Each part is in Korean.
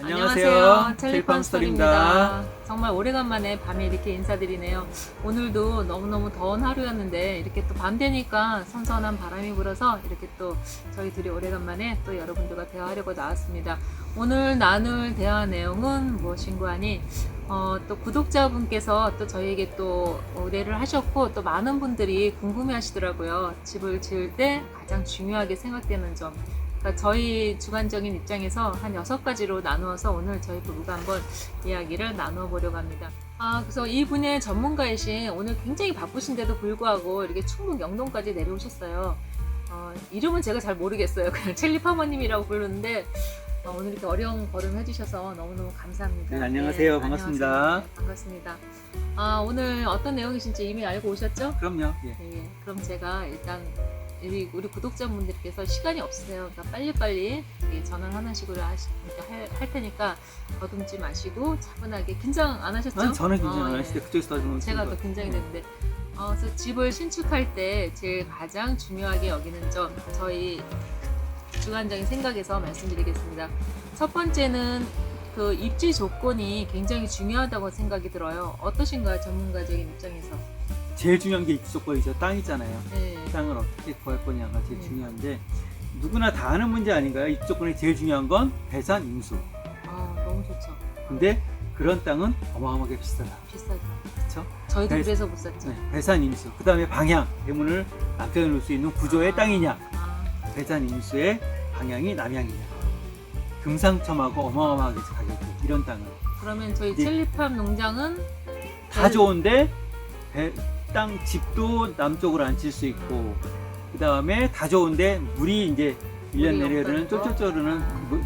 안녕하세요. 첼리팜 스토리입니다. 정말 오래간만에 밤에 이렇게 인사드리네요. 오늘도 너무너무 더운 하루였는데 이렇게 또 밤 되니까 선선한 바람이 불어서 이렇게 또 저희 둘이 오래간만에 또 여러분들과 대화하려고 나왔습니다. 오늘 나눌 대화 내용은 무엇인고 하니 또 구독자분께서 또 저희에게 또 의뢰를 하셨고 또 많은 분들이 궁금해 하시더라고요. 집을 지을 때 가장 중요하게 생각되는 점. 그러니까 저희 주관적인 입장에서 한 6가지로 나누어서 오늘 저희 부부가 한번 이야기를 나누어 보려고 합니다. 그래서 이분의 전문가이신 오늘 굉장히 바쁘신데도 불구하고 이렇게 충북 영동까지 내려오셨어요. 이름은 제가 잘 모르겠어요. 그냥 첼리파머님이라고 부르는데 오늘 이렇게 어려운 걸음 해주셔서 너무너무 감사합니다. 네, 안녕하세요. 네, 반갑습니다. 안녕하세요. 네, 반갑습니다. 오늘 어떤 내용이신지 이미 알고 오셨죠? 그럼요. 예. 네, 그럼 제가 일단 우리 구독자분들께서 시간이 없으세요. 그러니까 빨리빨리 전화하는 식으로 할 테니까 거둠지 마시고 차분하게. 긴장 안 하셨죠? 아니, 저는 긴장 안 예. 했을 때 그쪽에서 좀 제가 더 긴장이 됐는데 그래서 집을 신축할 때 제일 가장 중요하게 여기는 점 저희 주관적인 생각에서 말씀드리겠습니다. 첫 번째는 그 입지 조건이 굉장히 중요하다고 생각이 들어요. 어떠신가요? 전문가적인 입장에서. 제일 중요한 게 입지 조건이죠. 땅이잖아요. 네. 땅을 어떻게 구할 거냐가 제일 중요한데 누구나 다 아는 문제 아닌가요? 입지 조건이 제일 중요한 건 배산 임수. 너무 좋죠. 근데 그런 땅은 어마어마하게 비싸다. 비싸죠. 그렇죠? 저희도 그래서 못 샀죠. 네, 배산 임수. 그 다음에 방향. 대문을 남편에 놓을 수 있는 구조의 땅이냐. 배산 임수의 방향이 남향이냐. 금상첨화고 어마어마하게 가격이 이런 땅은. 그러면 저희 첼리팜 농장은 다 좋은데 땅 집도 남쪽으로 앉힐 수 있고 그 다음에 다 좋은데 물이 이제 1년 내려는 쫄쫄쫄르는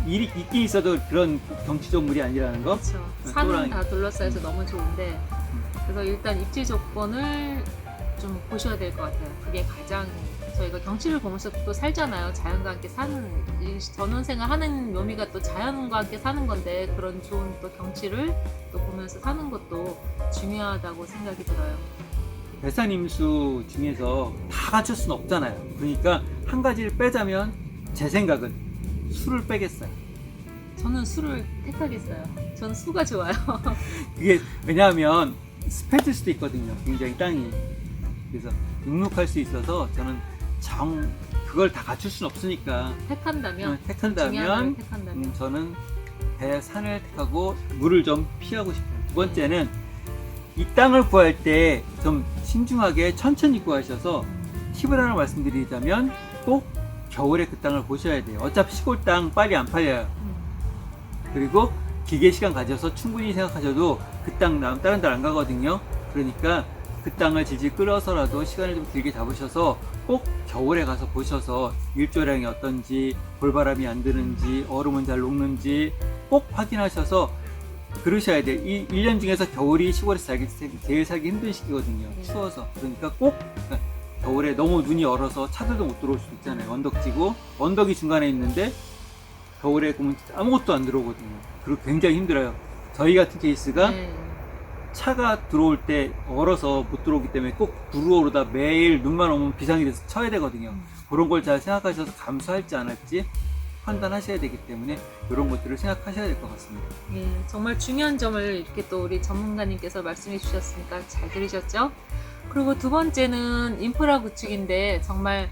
일이 있긴 있어도 그런 경치적 물이 아니라는 거. 그렇죠. 산은 다 둘러싸여서 너무 좋은데 그래서 일단 입지 조건을 좀 보셔야 될 것 같아요. 그게 가장 저희가 경치를 보면서 또 살잖아요. 자연과 함께 사는 전원생활 하는 묘미가 또 자연과 함께 사는 건데 그런 좋은 또 경치를 또 보면서 사는 것도 중요하다고 생각이 들어요. 배산 임수 중에서 다 갖출 수는 없잖아요. 그러니까 한 가지를 빼자면 제 생각은 술을 빼겠어요. 저는 술을 택하겠어요. 저는 수가 좋아요. 그게 왜냐하면 습해질 수도 있거든요. 굉장히 땅이. 그래서 눅눅할 수 있어서 저는 그걸 다 갖출 수는 없으니까 택한다면 저는 배산을 택하고 물을 좀 피하고 싶어요. 두 번째는 이 땅을 구할 때 좀 신중하게 천천히 구하셔서 팁을 하나 말씀드리자면 꼭 겨울에 그 땅을 보셔야 돼요. 어차피 시골 땅 빨리 안 팔려요. 그리고 기계 시간 가져서 충분히 생각하셔도 그 땅 다른 데 안 가거든요. 그러니까 그 땅을 질질 끌어서라도 시간을 좀 길게 잡으셔서 꼭 겨울에 가서 보셔서 일조량이 어떤지, 볼바람이 안 드는지, 얼음은 잘 녹는지 꼭 확인하셔서 그러셔야 돼요. 이 1년 중에서 겨울이 시골에서 제일 살기 힘든 시기거든요. 추워서. 그러니까 꼭 겨울에 너무 눈이 얼어서 차들도 못 들어올 수도 있잖아요. 언덕지고 언덕이 중간에 있는데 겨울에 보면 아무것도 안 들어오거든요. 그리고 굉장히 힘들어요. 저희 같은 케이스가 차가 들어올 때 얼어서 못 들어오기 때문에 꼭 들어오다 매일 눈만 오면 비상이 돼서 쳐야 되거든요. 그런 걸 잘 생각하셔서 감수할지 안 할지 판단하셔야 되기 때문에 이런 것들을 생각하셔야 될 것 같습니다. 예, 정말 중요한 점을 이렇게 또 우리 전문가님께서 말씀해 주셨으니까 잘 들으셨죠? 그리고 두 번째는 인프라 구축인데 정말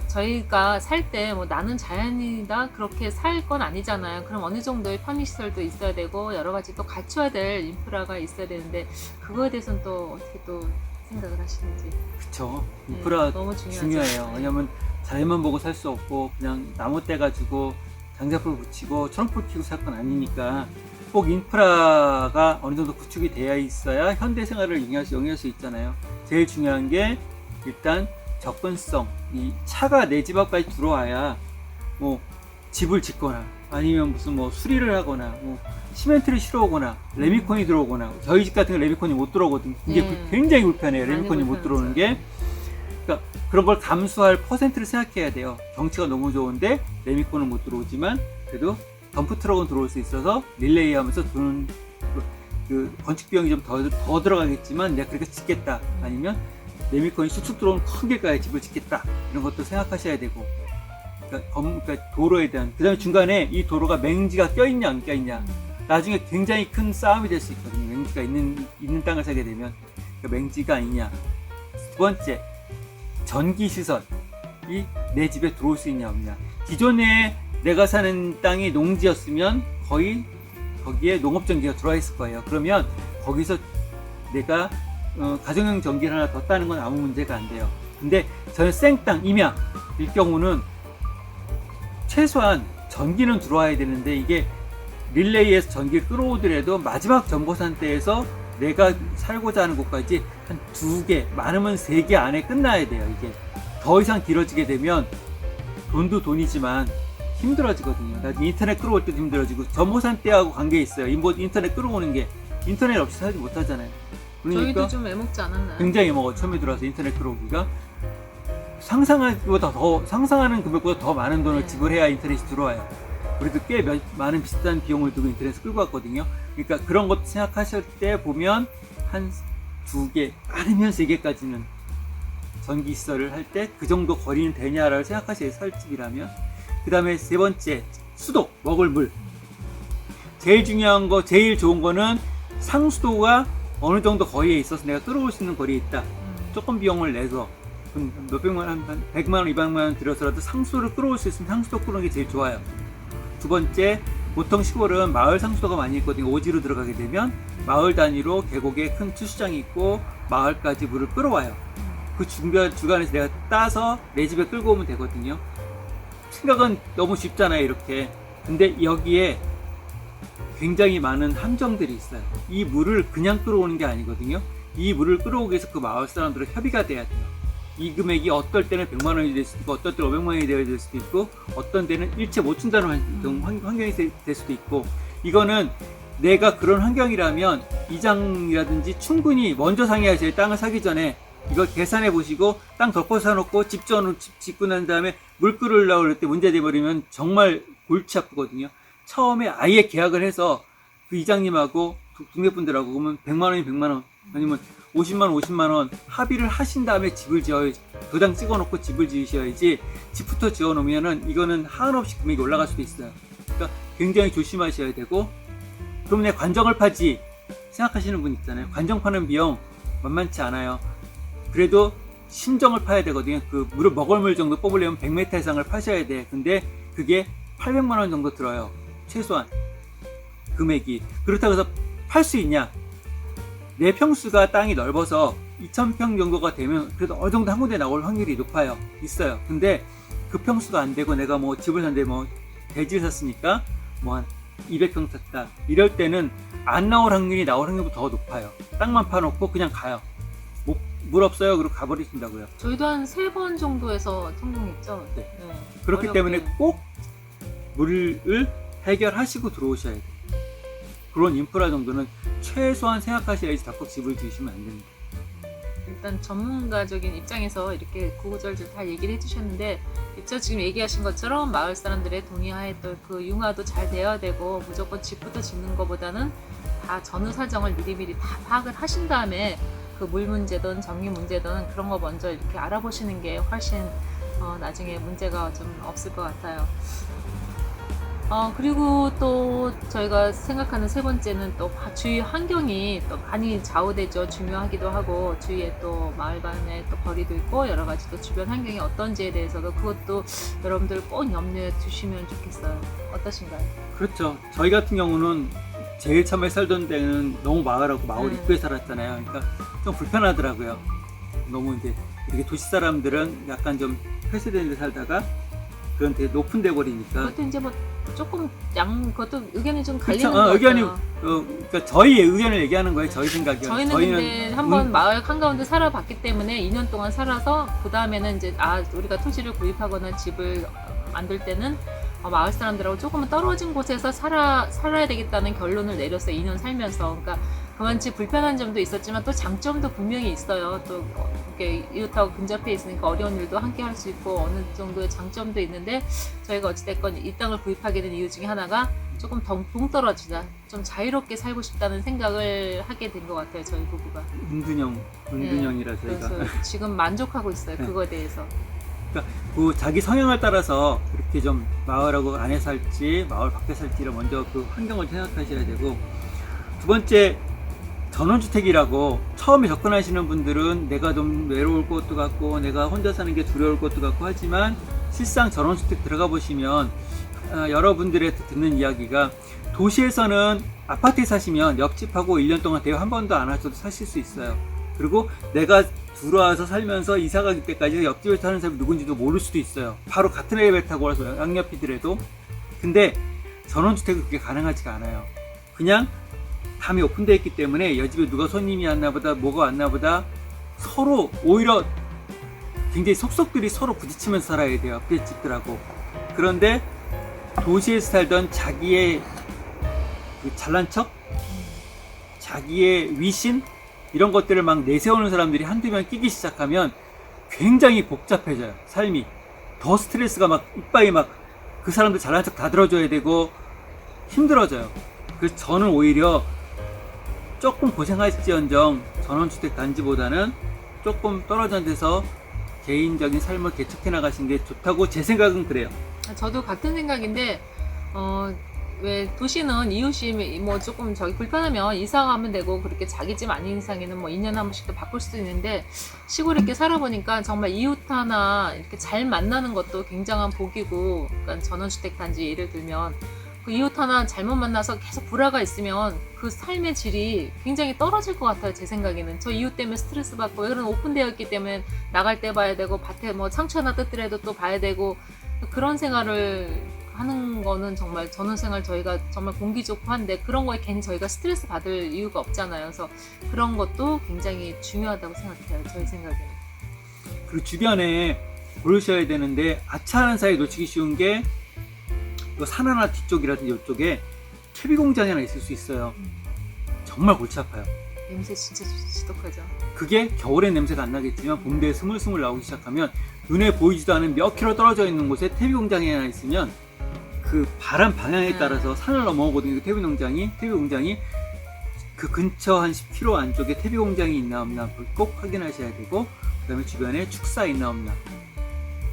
저희가 살 때 뭐 나는 자연이다 그렇게 살 건 아니잖아요. 그럼 어느 정도의 편의시설도 있어야 되고 여러 가지 또 갖춰야 될 인프라가 있어야 되는데 그거에 대해서는 또 어떻게 또 생각을 하시는지. 그쵸. 인프라 너무 중요해요. 왜냐면 자연만 보고 살 수 없고 그냥 나무 떼 가지고 장작불 붙이고 초롱불 켜고 살 건 아니니까 꼭 인프라가 어느 정도 구축이 되어 있어야 현대 생활을 영위할 수 있잖아요. 제일 중요한 게 일단 접근성. 이 차가 내 집 앞까지 들어와야 뭐 집을 짓거나 아니면 무슨 뭐 수리를 하거나 뭐 시멘트를 실어오거나 레미콘이 들어오거나 저희 집 같은 거 레미콘이 못 들어오거든요. 이게 굉장히 불편해요. 레미콘이 못 들어오는 게. 그러니까 그런 걸 감수할 퍼센트를 생각해야 돼요. 경치가 너무 좋은데 레미콘은 못 들어오지만 그래도 덤프트럭은 들어올 수 있어서 릴레이 하면서 그 건축 비용이 좀 더 들어가겠지만 내가 그렇게 짓겠다. 아니면 레미콘이 쑥쑥 들어오는 큰 길가에 집을 짓겠다 이런 것도 생각하셔야 되고, 그러니까 도로에 대한, 그 다음에 중간에 이 도로가 맹지가 껴있냐 안 껴있냐, 나중에 굉장히 큰 싸움이 될 수 있거든요. 맹지가 있는 땅을 사게 되면. 그러니까 맹지가 아니냐. 두 번째, 전기시설이 내 집에 들어올 수 있냐 없냐. 기존에 내가 사는 땅이 농지였으면 거의 거기에 농업전기가 들어와 있을 거예요. 그러면 거기서 내가 가정용 전기를 하나 더 따는 건 아무 문제가 안 돼요. 근데 저는 생땅, 임야일 경우는 최소한 전기는 들어와야 되는데, 이게 릴레이에서 전기를 끌어오더라도 마지막 전보산대에서 내가 살고자 하는 곳까지 한 2개, 많으면 3개 안에 끝나야 돼요. 이게 더 이상 길어지게 되면 돈도 돈이지만 힘들어지거든요. 나중에 인터넷 끌어올 때도 힘들어지고, 전보산대하고 관계 있어요. 인터넷 끌어오는 게 인터넷 없이 살지 못하잖아요. 그러니까 저희도 좀 애먹지 않았나요? 굉장히 처음에 들어와서 인터넷 끌어오기가 상상하는 금액보다 더 많은 돈을 네. 지불해야 인터넷이 들어와요. 그래도 꽤 많은 비슷한 비용을 들고 인터넷을 끌고 왔거든요. 그러니까 그런 것도 생각하실 때 보면 한 2개, 많으면 3개까지는 전기시설을 할 때 그 정도 거리는 되냐를 생각하셔야 살 집이라면. 그 다음에 세 번째, 수도, 먹을 물. 제일 중요한 거, 제일 좋은 거는 상수도가 어느 정도 거리에 있어서 내가 끌어올 수 있는 거리에 있다. 조금 비용을 내서 몇백만 원, 한 100만 원, 200만 원 들여서라도 상수도를 끌어올 수 있으면 상수도 끌어오는 게 제일 좋아요. 두 번째, 보통 시골은 마을 상수도가 많이 있거든요. 오지로 들어가게 되면 마을 단위로 계곡에 큰 투수장이 있고 마을까지 물을 끌어와요. 그 주간에서 내가 따서 내 집에 끌고 오면 되거든요. 생각은 너무 쉽잖아요, 이렇게. 근데 여기에 굉장히 많은 함정들이 있어요. 이 물을 그냥 끌어오는 게 아니거든요. 이 물을 끌어오기 위해서 그 마을 사람들은 협의가 돼야 돼요. 이 금액이 어떨 때는 100만 원이 될 수도 있고, 어떨 때는 500만 원이 될 수도 있고, 어떤 때는 일체 못 준다는 환경이 될 수도 있고, 이거는 내가 그런 환경이라면 이장이라든지 충분히 먼저 상의하세요. 땅을 사기 전에 이걸 계산해 보시고 땅 덮어 사놓고 집 짓고 난 다음에 물 끓으려고 그럴 때 문제 돼버리면 정말 골치 아프거든요. 처음에 아예 계약을 해서 그 이장님하고 동네분들하고 그러면 100만 원이 100만 원, 아니면 50만 원, 50만 원 합의를 하신 다음에 집을 지어야지, 도장 찍어놓고 집을 지으셔야지. 집부터 지어놓으면은 이거는 한없이 금액이 올라갈 수도 있어요. 그러니까 굉장히 조심하셔야 되고, 그럼 내 관정을 파지 생각하시는 분 있잖아요. 관정 파는 비용 만만치 않아요. 그래도 심정을 파야 되거든요. 그 물을 먹을 물 정도 뽑으려면 100m 이상을 파셔야 돼. 근데 그게 800만 원 정도 들어요. 최소한 금액이. 그렇다고 해서 팔 수 있냐? 내 평수가 땅이 넓어서 2000평 정도가 되면 그래도 어느 정도 한 군데 나올 확률이 높아요. 있어요. 근데 그 평수가 안 되고 내가 집을 샀는데 대지를 샀으니까 한 200평 샀다. 이럴 때는 안 나올 확률이 나올 확률보다 더 높아요. 땅만 파놓고 그냥 가요. 물 없어요. 그리고 가버리신다고요. 저희도 한 3번 정도에서 성공했죠. 네. 그렇기 때문에 꼭 물을 해결하시고 들어오셔야 돼요. 그런 인프라 정도는 최소한 생각하셔야지 닭국 집을 지으시면 안 됩니다. 일단 전문가적인 입장에서 이렇게 구구절절 다 얘기를 해주셨는데, 진짜 지금 얘기하신 것처럼 마을 사람들의 동의하에 또 그 융화도 잘 되어야 되고, 무조건 집부터 짓는 것보다는 다 전후 사정을 미리미리 다 파악을 하신 다음에 그 물 문제든 전기 문제든 그런 거 먼저 이렇게 알아보시는 게 훨씬 나중에 문제가 좀 없을 것 같아요. 그리고 또 저희가 생각하는 세 번째는 또 주위 환경이 또 많이 좌우되죠. 중요하기도 하고, 주위에 또 마을 간의 또 거리도 있고, 여러 가지 또 주변 환경이 어떤지에 대해서도 그것도 여러분들 꼭 염두에 두시면 좋겠어요. 어떠신가요? 그렇죠. 저희 같은 경우는 제일 처음에 살던 데는 너무 마을하고 마을 입구에 살았잖아요. 그러니까 좀 불편하더라고요. 너무 이제 이렇게 도시 사람들은 약간 좀 폐쇄된 데 살다가 그런 되게 높은 데 버리니까. 그것도 이제 조금 그것도 의견이 좀 갈리는 그쵸? 것 같아요. 의견이 그러니까 저희 의견을 얘기하는 거예요. 저희 생각이요. 저희는 근데 한번 마을 한가운데 살아봤기 때문에 2년 동안 살아서 그 다음에는 이제 우리가 토지를 구입하거나 집을 만들 때는 마을 사람들하고 조금은 떨어진 곳에서 살아야 되겠다는 결론을 내렸어요. 2년 살면서. 그러니까 그만치 불편한 점도 있었지만 또 장점도 분명히 있어요. 또 이렇게 이웃하고 근접해 있으니까 어려운 일도 함께 할 수 있고 어느 정도의 장점도 있는데, 저희가 어찌됐건 이 땅을 구입하게 된 이유 중에 하나가 조금 동떨어지자, 좀 자유롭게 살고 싶다는 생각을 하게 된 것 같아요, 저희 부부가. 은둔형이라 저희가. 그래서 지금 만족하고 있어요, 네. 그거에 대해서. 그러니까 그 자기 성향을 따라서 그렇게 좀 마을하고 안에 살지 마을 밖에 살지를 먼저 그 환경을 생각하셔야 되고, 두 번째 전원주택이라고 처음에 접근하시는 분들은 내가 좀 외로울 것도 같고 내가 혼자 사는 게 두려울 것도 같고 하지만, 실상 전원주택 들어가 보시면 여러분들의 듣는 이야기가, 도시에서는 아파트에 사시면 옆집하고 1년 동안 대화 한 번도 안 하셔도 사실 수 있어요. 그리고 내가 들어와서 살면서 이사 가기 때까지 옆집에 사는 사람이 누군지도 모를 수도 있어요. 바로 같은 엘리베이터 타고 와서 양옆이더라도. 근데 전원주택은 그게 가능하지가 않아요. 그냥 담이 오픈되어 있기 때문에 여집에 누가 손님이 왔나 보다 뭐가 왔나 보다 서로 오히려 굉장히 속속들이 서로 부딪히면서 살아야 돼요, 앞에 집들하고. 그런데 도시에서 살던 자기의 그 잘난 척, 자기의 위신, 이런 것들을 막 내세우는 사람들이 한두 명 끼기 시작하면 굉장히 복잡해져요, 삶이. 더 스트레스가 막 이빨이 막 그 사람들 잘난 척 다 들어줘야 되고 힘들어져요. 그래서 저는 오히려 조금 고생하실지언정 전원주택 단지보다는 조금 떨어진 데서 개인적인 삶을 개척해 나가시는 게 좋다고 제 생각은 그래요. 저도 같은 생각인데, 왜 도시는 이웃이 뭐 조금 저기 불편하면 이사 가면 되고, 그렇게 자기 집 아닌 이상에는 뭐 2년에 한 번씩도 바꿀 수도 있는데, 시골에 이렇게 살아보니까 정말 이웃 하나 이렇게 잘 만나는 것도 굉장한 복이고, 그러니까 전원주택 단지 예를 들면 그 이웃 하나 잘못 만나서 계속 불화가 있으면 그 삶의 질이 굉장히 떨어질 것 같아요, 제 생각에는. 저 이웃 때문에 스트레스 받고, 이런 오픈되어 있기 때문에 나갈 때 봐야 되고, 밭에 뭐 상추 하나 뜯더라도 또 봐야 되고, 그런 생활을 하는 거는 정말 전원생활 저희가 정말 공기 좋고 한데, 그런 거에 괜히 저희가 스트레스 받을 이유가 없잖아요. 그래서 그런 것도 굉장히 중요하다고 생각해요, 저희 생각에는. 그리고 주변에 고르셔야 되는데, 아차하는 사이에 놓치기 쉬운 게 산 하나 뒤쪽이라든지 이쪽에 퇴비 공장이 하나 있을 수 있어요. 정말 골치 아파요. 냄새 진짜 지독하죠. 그게 겨울엔 냄새가 안 나겠지만 봄 되에 스물스물 나오기 시작하면, 눈에 보이지도 않은 몇 킬로 떨어져 있는 곳에 퇴비 공장이 하나 있으면 그 바람 방향에 따라서 산을 넘어오거든요. 그 퇴비 공장이 그 근처 한 10km 안쪽에 퇴비 공장이 있나 없나 꼭 확인하셔야 되고, 그 다음에 주변에 축사 있나 없나.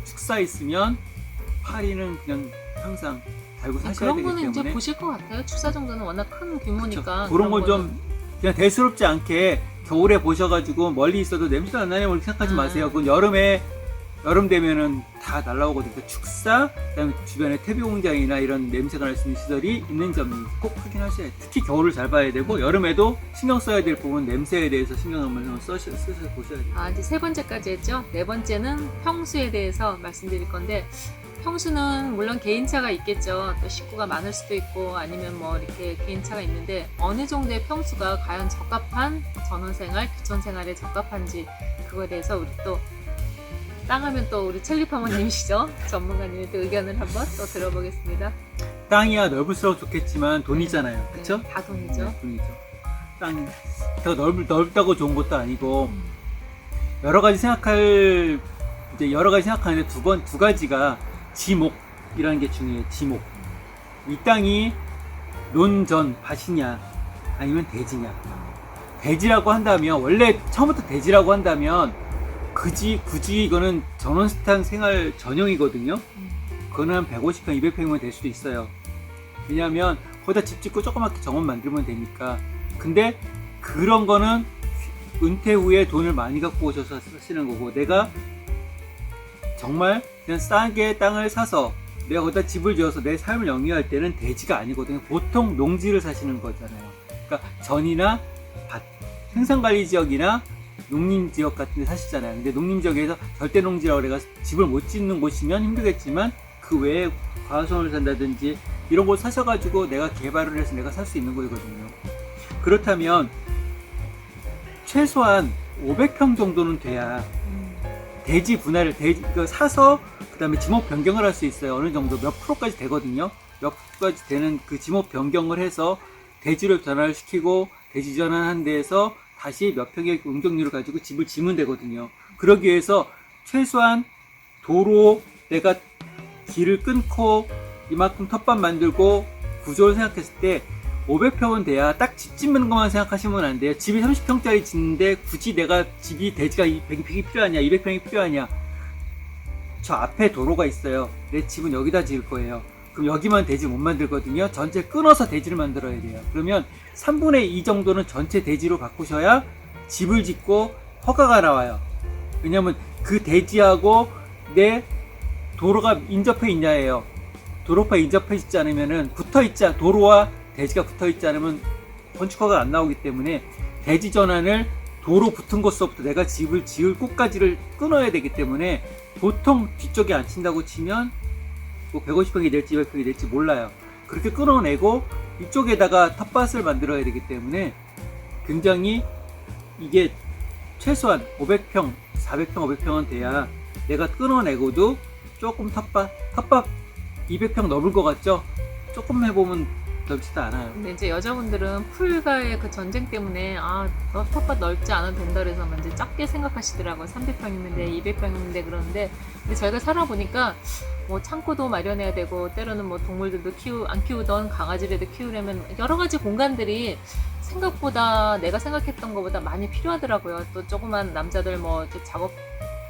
축사 있으면 파리는 그냥 항상 달고 사셔야 그런 되기 거는 때문에. 이제 보실 것 같아요. 축사 정도는 워낙 큰 규모니까. 그런 건 거는. 좀 그냥 대수롭지 않게 겨울에 보셔가지고 멀리 있어도 냄새도 안 나냐고 생각하지 마세요. 그건 여름 되면은 다 날라오거든요. 축사, 그다음에 주변에 퇴비 공장이나 이런 냄새가 날 수 있는 시설이 있는지 없는지 꼭 확인하셔야 돼요. 특히 겨울을 잘 봐야 되고, 여름에도 신경 써야 될 부분 냄새에 대해서 신경을 한번 써서 보셔야 돼요. 이제 세 번째까지 했죠. 네 번째는 평수에 대해서 말씀드릴 건데, 평수는 물론 개인차가 있겠죠. 또 식구가 많을 수도 있고 아니면 뭐 이렇게 개인차가 있는데, 어느 정도의 평수가 과연 적합한 전원생활, 규촌생활에 적합한지, 그거에 대해서 우리 또 땅하면 또 우리 첼리파머님이시죠. 전문가님의 또 의견을 한번 또 들어보겠습니다. 땅이야 넓을수록 좋겠지만 돈이잖아요. 그쵸? 네, 다 돈이죠. 네, 돈이죠. 땅이 더 넓다고 좋은 것도 아니고, 여러 가지 생각하는데 두 가지가 지목이라는 게 중요해요. 지목. 이 땅이 논전 밭이냐 아니면 대지냐. 대지라고 한다면, 원래 처음부터 대지라고 한다면 굳이 이거는 전원스탄 생활 전용이거든요. 그거는 한 150평, 200평이면 될 수도 있어요. 왜냐하면 거기다 집 짓고 조그맣게 정원 만들면 되니까. 근데 그런 거는 은퇴 후에 돈을 많이 갖고 오셔서 쓰시는 거고, 내가 정말 그냥 싸게 땅을 사서 내가 거기다 집을 지어서 내 삶을 영위할 때는 대지가 아니거든요. 보통 농지를 사시는 거잖아요. 그러니까 전이나 밭, 생산관리지역이나 농림지역 같은 데 사시잖아요. 근데 농림지역에서 절대농지라고 그래서 집을 못 짓는 곳이면 힘들겠지만, 그 외에 과수원을 산다든지 이런 곳 사셔가지고 내가 개발을 해서 내가 살 수 있는 거거든요. 그렇다면 최소한 500평 정도는 돼야 대지 분할을 사서 그 다음에 지목 변경을 할 수 있어요. 어느 정도 몇 프로까지 되거든요. 몇 프로까지 되는 그 지목 변경을 해서 대지를 전환을 시키고, 대지 전환한 데에서 다시 몇 평의 용적률을 가지고 집을 지으면 되거든요. 그러기 위해서 최소한 도로 내가 길을 끊고 이만큼 텃밭 만들고 구조를 생각했을 때 500평은 돼야 딱 집 짓는 것만 생각하시면 안 돼요. 집이 30평짜리 짓는데 굳이 내가 집이 대지가 100평이 필요하냐, 200평이 필요하냐. 저 앞에 도로가 있어요. 내 집은 여기다 지을 거예요. 그럼 여기만 대지 못 만들거든요. 전체 끊어서 대지를 만들어야 돼요. 그러면 3분의 2 정도는 전체 대지로 바꾸셔야 집을 짓고 허가가 나와요. 왜냐면 그 대지하고 내 도로가 인접해 있냐예요. 도로가 인접해 있지 않으면은 도로와 대지가 붙어 있지 않으면 건축허가 안 나오기 때문에 대지 전환을 도로 붙은 곳서부터 내가 집을 지을 곳까지를 끊어야 되기 때문에 보통 뒤쪽에 안 친다고 치면 뭐 150평이 될지 200평이 될지 몰라요. 그렇게 끊어내고 이쪽에다가 텃밭을 만들어야 되기 때문에 굉장히 이게 최소한 500평, 400평, 500평은 돼야 내가 끊어내고도 조금 텃밭 200평 넘을 것 같죠? 조금 해보면 넓지도 않아요. 근데 이제 여자분들은 풀과의 그 전쟁 때문에 너 텃밭 넓지 않아도 된다 그래서 이제 작게 생각하시더라고요. 300평이면 200평이면 그러는데 근데 저희가 살아보니까 뭐 창고도 마련해야 되고 때로는 뭐 동물들도 안 키우던 강아지라도 키우려면 여러 가지 공간들이 생각보다 내가 생각했던 것보다 많이 필요하더라고요. 또 조그만 남자들 뭐 작업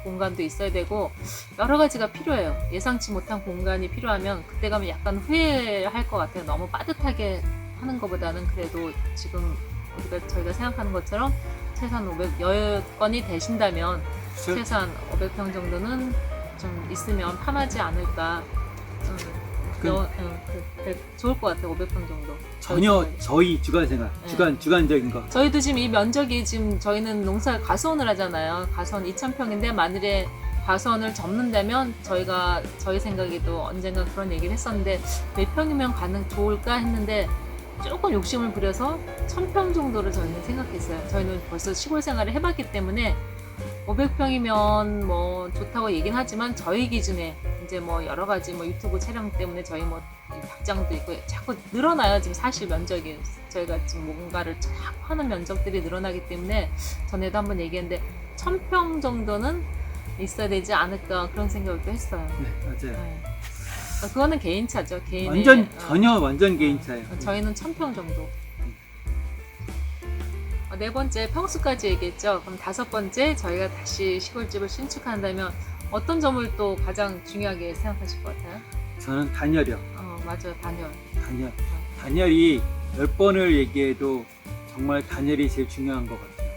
공간도 있어야 되고 여러 가지가 필요해요. 예상치 못한 공간이 필요하면 그때 가면 약간 후회할 것 같아요. 너무 빠듯하게 하는 것보다는 그래도 지금 저희가 생각하는 것처럼 최소한 500 여건이 되신다면 최소한 500평 정도는 좀 있으면 편하지 않을까. 좋을 것 같아요. 500평 정도. 전혀 저희 주관 생각, 네. 주관적인 거. 저희도 지금 이 면적이 지금 저희는 농사 가수원을 하잖아요. 가수원 2,000평인데 만일에 가수원을 접는다면 저희 생각에도 언젠가 그런 얘기를 했었는데 몇 평이면 좋을까 했는데 조금 욕심을 부려서 1,000평 정도를 저희는 생각했어요. 저희는 벌써 시골 생활을 해봤기 때문에 500평이면 뭐 좋다고 얘기는 하지만 저희 기준에 이제 뭐 여러 가지 뭐 유튜브 촬영 때문에 저희 뭐 닭장도 있고 자꾸 늘어나요. 지금 사실 면적이 저희가 지금 뭔가를 자꾸 하는 면적들이 늘어나기 때문에 전에도 한번 얘기했는데 1,000평 정도는 있어야 되지 않을까 그런 생각을 또 했어요. 네, 맞아요. 네. 그거는 개인차죠. 완전 개인차예요. 저희는 1,000평 정도. 네 번째 평수까지 얘기했죠. 그럼 다섯 번째 저희가 다시 시골집을 신축한다면 어떤 점을 또 가장 중요하게 생각하실 것 같아요? 저는 단열이요. 맞아요. 단열. 단열이 10번을 얘기해도 정말 단열이 제일 중요한 것 같아요.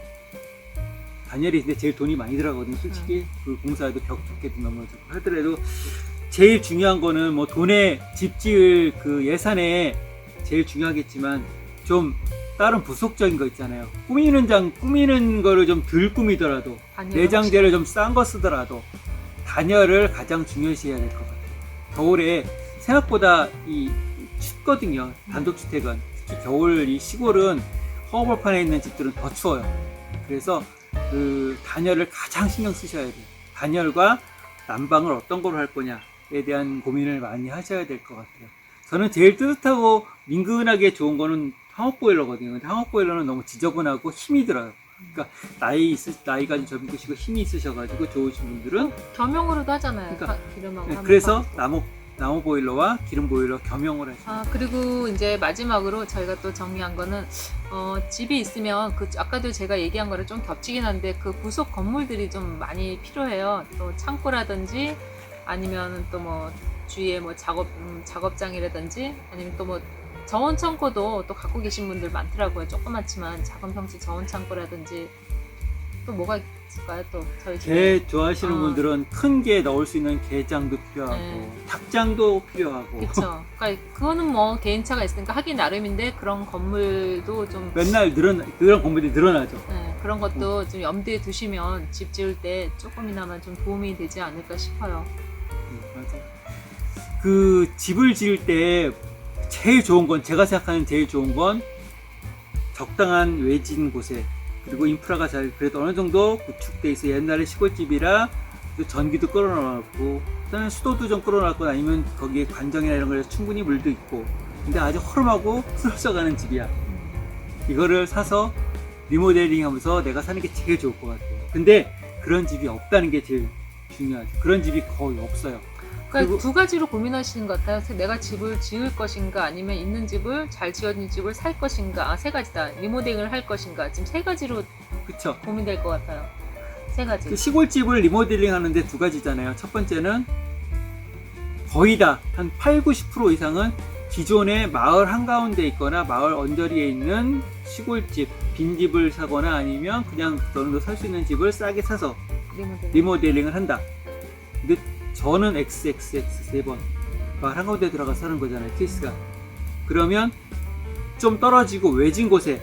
단열이 근데 제일 돈이 많이 들어가거든요. 솔직히 그 공사에도 벽 두께도 넘어지고 하더라도 제일 중요한 거는 뭐 돈에 집 지을 그 예산에 제일 중요하겠지만 좀 다른 부속적인 거 있잖아요. 꾸미는 거를 좀 덜 꾸미더라도 내장재를 좀 싼 거 쓰더라도 단열을 가장 중요시 해야 될 것 같아요. 겨울에 생각보다 춥거든요. 단독주택은 특히 겨울 이 시골은 허허벌판에 있는 집들은 더 추워요. 그래서 그 단열을 가장 신경 쓰셔야 돼요. 단열과 난방을 어떤 걸로 할 거냐에 대한 고민을 많이 하셔야 될 것 같아요. 저는 제일 뜨뜻하고 민근하게 좋은 거는 황업보일러거든요. 근데 황업보일러는 너무 지저분하고 힘이 들어요. 그러니까 나이가 좀 젊으시고 힘이 있으셔가지고 좋으신 분들은 겸용으로도 하잖아요. 그러니까, 기름하고 그래서 나무 보일러와 기름 보일러 겸용을 하죠. 그리고 이제 마지막으로 저희가 또 정리한 거는 집이 있으면 아까도 제가 얘기한 거랑 좀 겹치긴 한데 그 부속 건물들이 좀 많이 필요해요. 또 창고라든지 아니면 또 뭐 주위에 뭐 작업장이라든지 아니면 또 뭐 저온 창고도 또 갖고 계신 분들 많더라고요. 조그맣지만 작은 평수 저온 창고라든지 또 뭐가 있을까요? 또 저희 집에 개 좋아하시는 분들은 큰 게 넣을 수 있는 게장도 필요하고 닭장도 필요하고. 그렇죠. 그러니까 그거는 뭐 개인차가 있으니까 하기 나름인데 그런 건물도 좀 맨날 그런 건물이 늘어나죠. 네, 그런 것도 좀 염두에 두시면 집 지을 때 조금이나마 좀 도움이 되지 않을까 싶어요. 맞아요. 그 집을 지을 때 제가 생각하는 제일 좋은 건 적당한 외진 곳에 그리고 인프라가 그래도 어느 정도 구축돼 있어. 옛날에 시골집이라 전기도 끌어놨고 그다음에 수도도 좀 끌어놨고 아니면 거기에 관정이나 이런 거에 충분히 물도 있고 근데 아주 허름하고 쓰러져가는 집이야. 이거를 사서 리모델링 하면서 내가 사는 게 제일 좋을 것 같아요. 근데 그런 집이 없다는 게 제일 중요하죠. 그런 집이 거의 없어요. 그러니까 그리고- 두 가지로 고민하시는 것 같아요. 내가 집을 지을 것인가 아니면 있는 집을 잘 지어진 집을 살 것인가. 세 가지다. 리모델링을 할 것인가. 지금 세 가지로 그쵸. 고민될 것 같아요. 세 가지. 그 시골집을 리모델링 하는데 두 가지잖아요. 첫 번째는 거의 다 한 8, 90% 이상은 기존의 마을 한가운데 있거나 마을 언저리에 있는 시골집, 빈집을 사거나 아니면 그냥 어느 정도 살 수 있는 집을 싸게 사서 리모델링을 한다. 근데 저는 XXX 3번 마을 한가운데 들어가서 사는 거잖아요. 케이스가. 그러면 좀 떨어지고 외진 곳에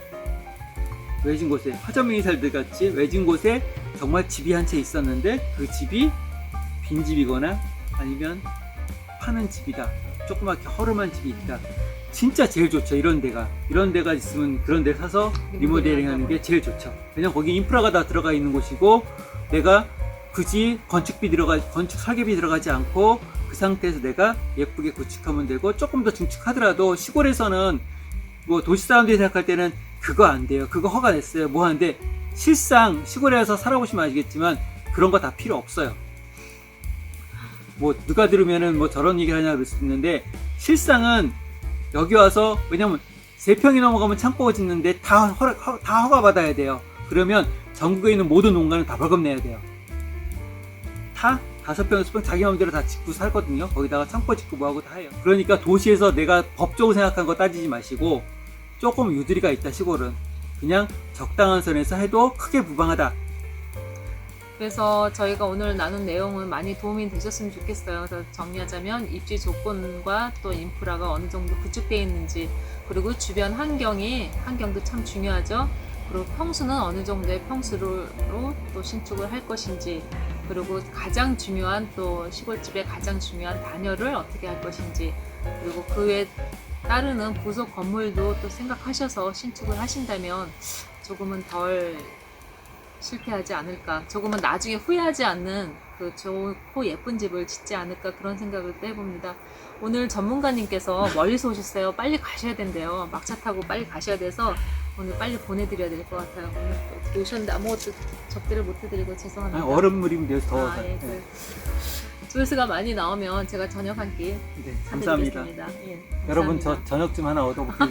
화전민이 살들 같이 외진 곳에 정말 집이 한 채 있었는데 그 집이 빈집이거나 아니면 파는 집이다. 조그맣게 허름한 집이 있다. 진짜 제일 좋죠. 이런 데가 있으면 그런 데 사서 리모델링 하는 게 제일 좋죠. 왜냐면 거기 인프라가 다 들어가 있는 곳이고 내가 굳이 건축 설계비 들어가지 않고 그 상태에서 내가 예쁘게 구축하면 되고, 조금 더 증축하더라도 시골에서는 뭐 도시 사람들이 생각할 때는 그거 안 돼요. 그거 허가 냈어요. 뭐 하는데 실상 시골에서 살아보시면 아시겠지만 그런 거 다 필요 없어요. 뭐 누가 들으면은 뭐 저런 얘기 하냐 그럴 수 있는데 실상은 여기 와서, 왜냐면 3평이 넘어가면 창고가 짓는데 다 허가 받아야 돼요. 그러면 전국에 있는 모든 농가는 다 벌금 내야 돼요. 다 5평, 6평 자기 마음대로 다 짓고 살거든요. 거기다가 창고 짓고 뭐하고 다 해요. 그러니까 도시에서 내가 법적으로 생각한 거 따지지 마시고 조금 유두리가 있다. 시골은 그냥 적당한 선에서 해도 크게 무방하다. 그래서 저희가 오늘 나눈 내용은 많이 도움이 되셨으면 좋겠어요. 그래서 정리하자면 입지 조건과 또 인프라가 어느 정도 구축되어 있는지, 그리고 주변 환경도 참 중요하죠. 그리고 평수는 어느 정도의 평수로 또 신축을 할 것인지, 그리고 가장 중요한 또 시골집의 가장 중요한 단열을 어떻게 할 것인지, 그리고 그 외에 따르는 부속 건물도 또 생각하셔서 신축을 하신다면 조금은 덜 실패하지 않을까, 조금은 나중에 후회하지 않는 그 좋고 예쁜 집을 짓지 않을까, 그런 생각을 또 해봅니다. 오늘 전문가님께서 멀리서 오셨어요. 빨리 가셔야 된대요. 막차 타고 빨리 가셔야 돼서 오늘 빨리 보내드려야 될 것 같아요. 오늘 또 어떻게 오셨는데 아무것도 접대를 못 해드리고 죄송합니다. 얼음물이면 돼요. 더워서. 예, 조회수가 많이 나오면 제가 저녁 한 끼 네, 감사합니다. 사드리겠습니다. 예, 여러분 감사합니다. 저 저녁 좀 하나 얻어볼게요.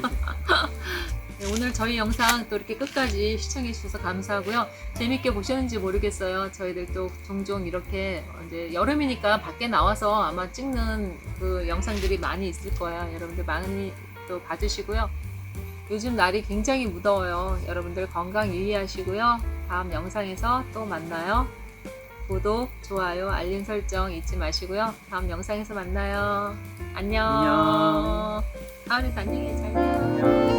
네, 오늘 저희 영상 또 이렇게 끝까지 시청해 주셔서 감사하고요. 재밌게 보셨는지 모르겠어요. 저희들도 종종 이렇게 이제 여름이니까 밖에 나와서 아마 찍는 그 영상들이 많이 있을 거예요. 여러분들 많이 또 봐주시고요. 요즘 날이 굉장히 무더워요. 여러분들 건강 유의하시고요. 다음 영상에서 또 만나요. 구독, 좋아요, 알림 설정 잊지 마시고요. 다음 영상에서 만나요. 안녕. 안녕. 가을에 안녕히 잘 자요. 안녕.